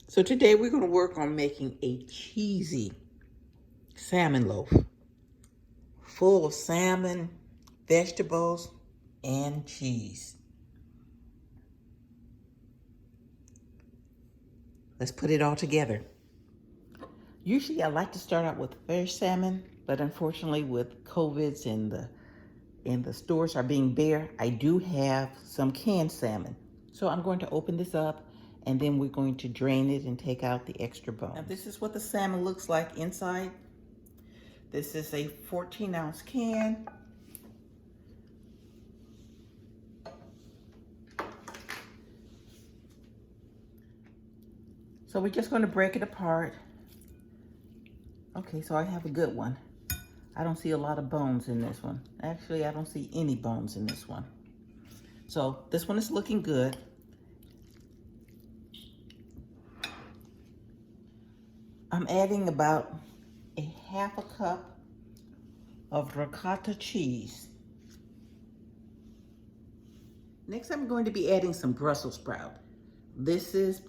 So today we're going to work on making a cheesy salmon loaf full of salmon, vegetables, and cheese. Let's put it all together. Usually I like to start out with fresh salmon, but unfortunately with COVIDs and the stores are being bare, I do have some canned salmon. So I'm going to open this up and then we're going to drain it and take out the extra bones. Now this is what the salmon looks like inside. This is a 14-ounce can. So we're just going to break it apart. Okay, so I have a good one. I don't see a lot of bones in this one. Actually, I don't see any bones in this one. So this one is looking good. I'm adding about a half a cup of ricotta cheese. Next, I'm going to be adding some Brussels sprout. This is,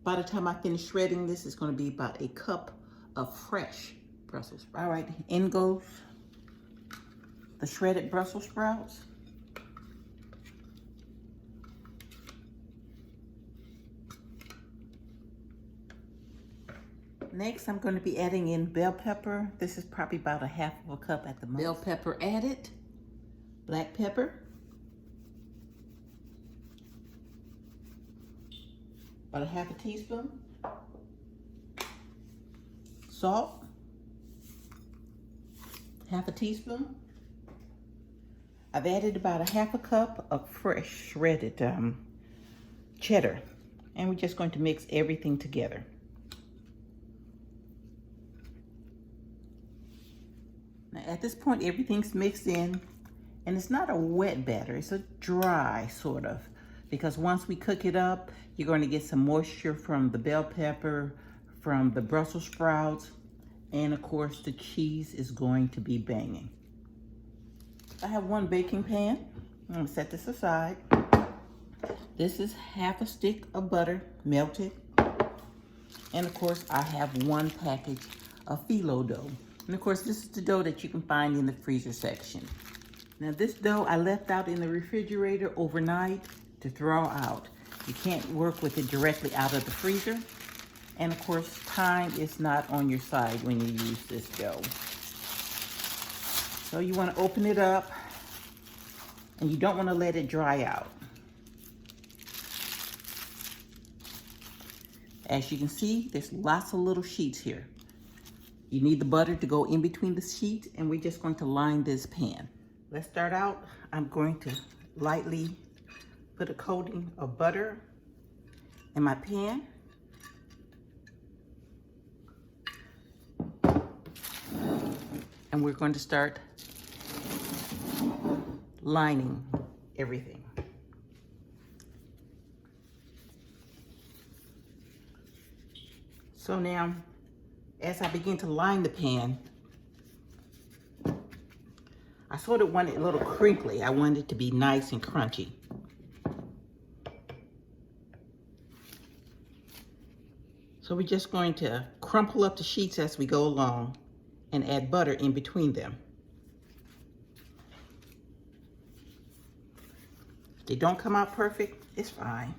by the time I finish shredding this, it's going to be about a cup of fresh Brussels sprouts. All right, in goes the shredded Brussels sprouts. Next, I'm going to be adding in bell pepper. This is probably about a half of a cup at the most. Bell pepper added, black pepper, about a half a teaspoon, salt, half a teaspoon. I've added about a half a cup of fresh shredded cheddar, and we're just going to mix everything together. Now at this point, everything's mixed in, and it's not a wet batter, it's a dry sort of, because once we cook it up, you're going to get some moisture from the bell pepper, from the Brussels sprouts, and of course the cheese is going to be banging. I have one baking pan. I'm going to set this aside. This is half a stick of butter melted, and of course I have one package of phyllo dough. And of course, this is the dough that you can find in the freezer section. Now this dough I left out in the refrigerator overnight to throw out. You can't work with it directly out of the freezer. And of course, time is not on your side when you use this dough. So you want to open it up, and you don't want to let it dry out. As you can see, there's lots of little sheets here. You need the butter to go in between the sheets, and we're just going to line this pan. Let's start out. I'm going to lightly put a coating of butter in my pan. And we're going to start lining everything. So now, as I begin to line the pan, I sort of want it a little crinkly. I want it to be nice and crunchy. So we're just going to crumple up the sheets as we go along and add butter in between them. If they don't come out perfect, it's fine.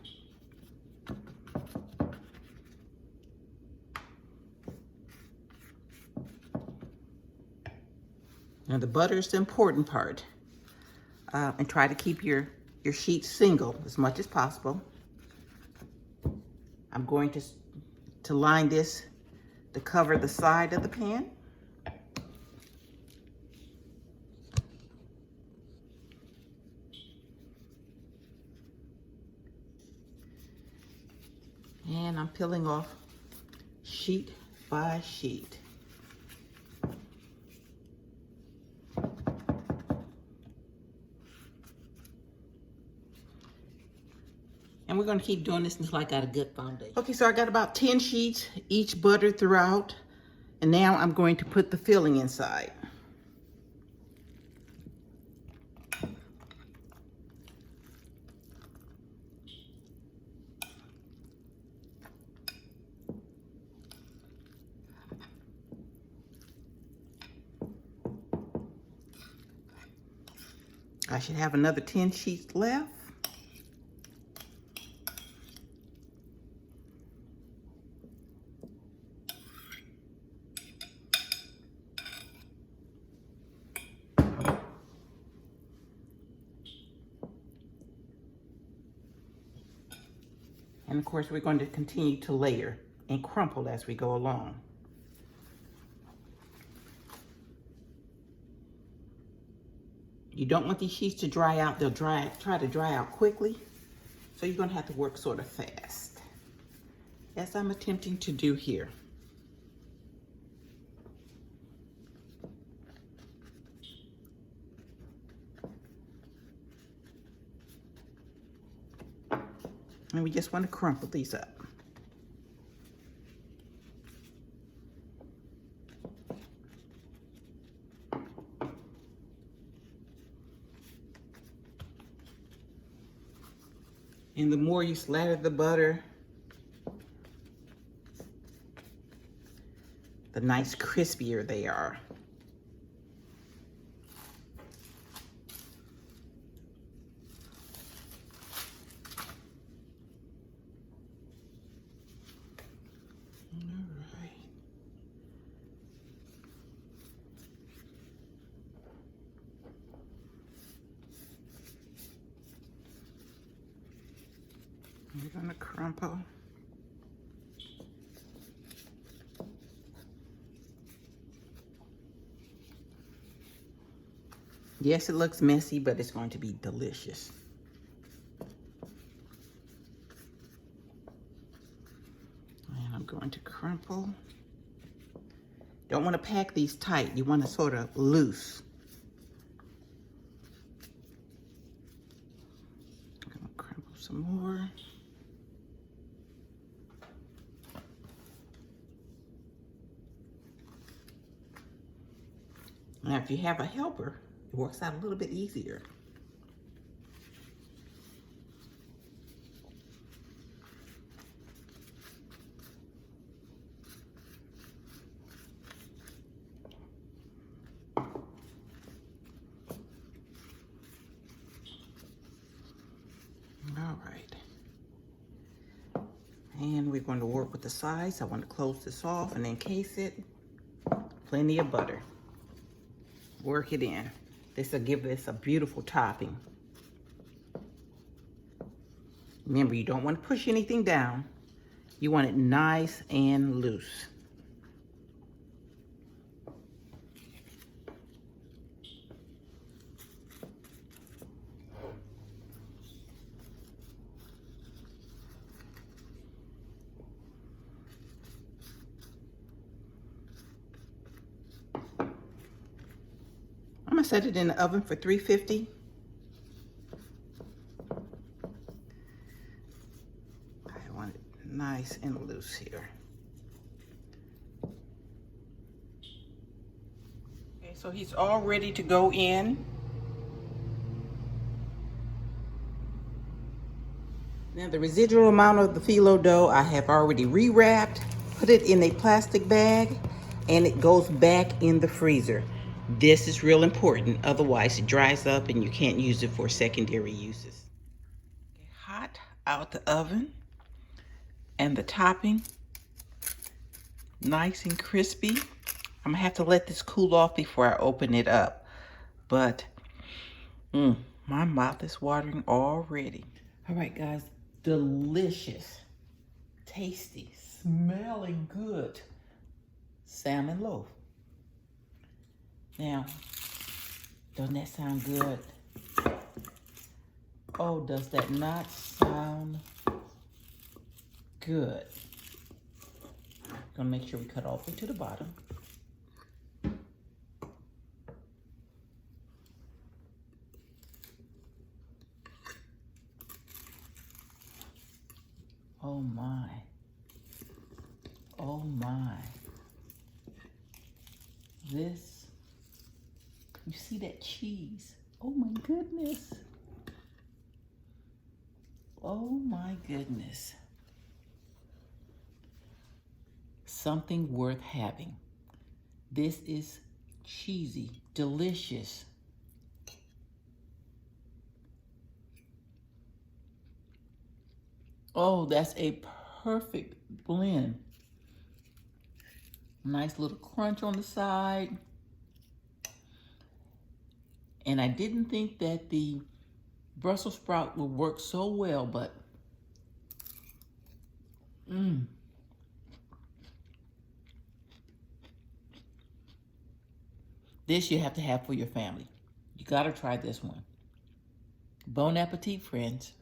Now the butter is the important part. And try to keep your sheets single as much as possible. I'm going to line this to cover the side of the pan. And I'm peeling off sheet by sheet. And we're going to keep doing this until I got a good foundation. Okay, so I got about 10 sheets, each buttered throughout. And now I'm going to put the filling inside. I should have another 10 sheets left. And of course, we're going to continue to layer and crumple as we go along. You don't want these sheets to dry out. They'll try to dry out quickly. So you're going to have to work sort of fast, as I'm attempting to do here. And we just want to crumple these up. And the more you slather the butter, the nice crispier they are. We're gonna crumple. Yes, it looks messy, but it's going to be delicious. And I'm going to crumple. Don't want to pack these tight. You want to sort of loose. I'm gonna crumple some more. Now, if you have a helper, it works out a little bit easier. All right. And we're going to work with the sides. I want to close this off and encase it. Plenty of butter. Work it in. This will give this a beautiful topping. Remember, you don't want to push anything down. You want it nice and loose. I'm gonna set it in the oven for 350. I want it nice and loose here. Okay, so he's all ready to go in. Now the residual amount of the phyllo dough I have already rewrapped, put it in a plastic bag, and it goes back in the freezer. This is real important, otherwise it dries up and you can't use it for secondary uses. Hot out the oven, and the topping, nice and crispy. I'm gonna have to let this cool off before I open it up, but my mouth is watering already. All right, guys, delicious, tasty, smelling good salmon loaf. Now, doesn't that sound good? Oh, does that not sound good? Gonna make sure we cut all the way to the bottom. Oh my. Oh my. This, you see that cheese? Oh my goodness. Oh my goodness. Something worth having. This is cheesy, delicious Oh, that's a perfect blend. Nice little crunch on the side. And I didn't think that the Brussels sprout would work so well, but this you have to have for your family. You gotta try this one. Bon appetit, friends.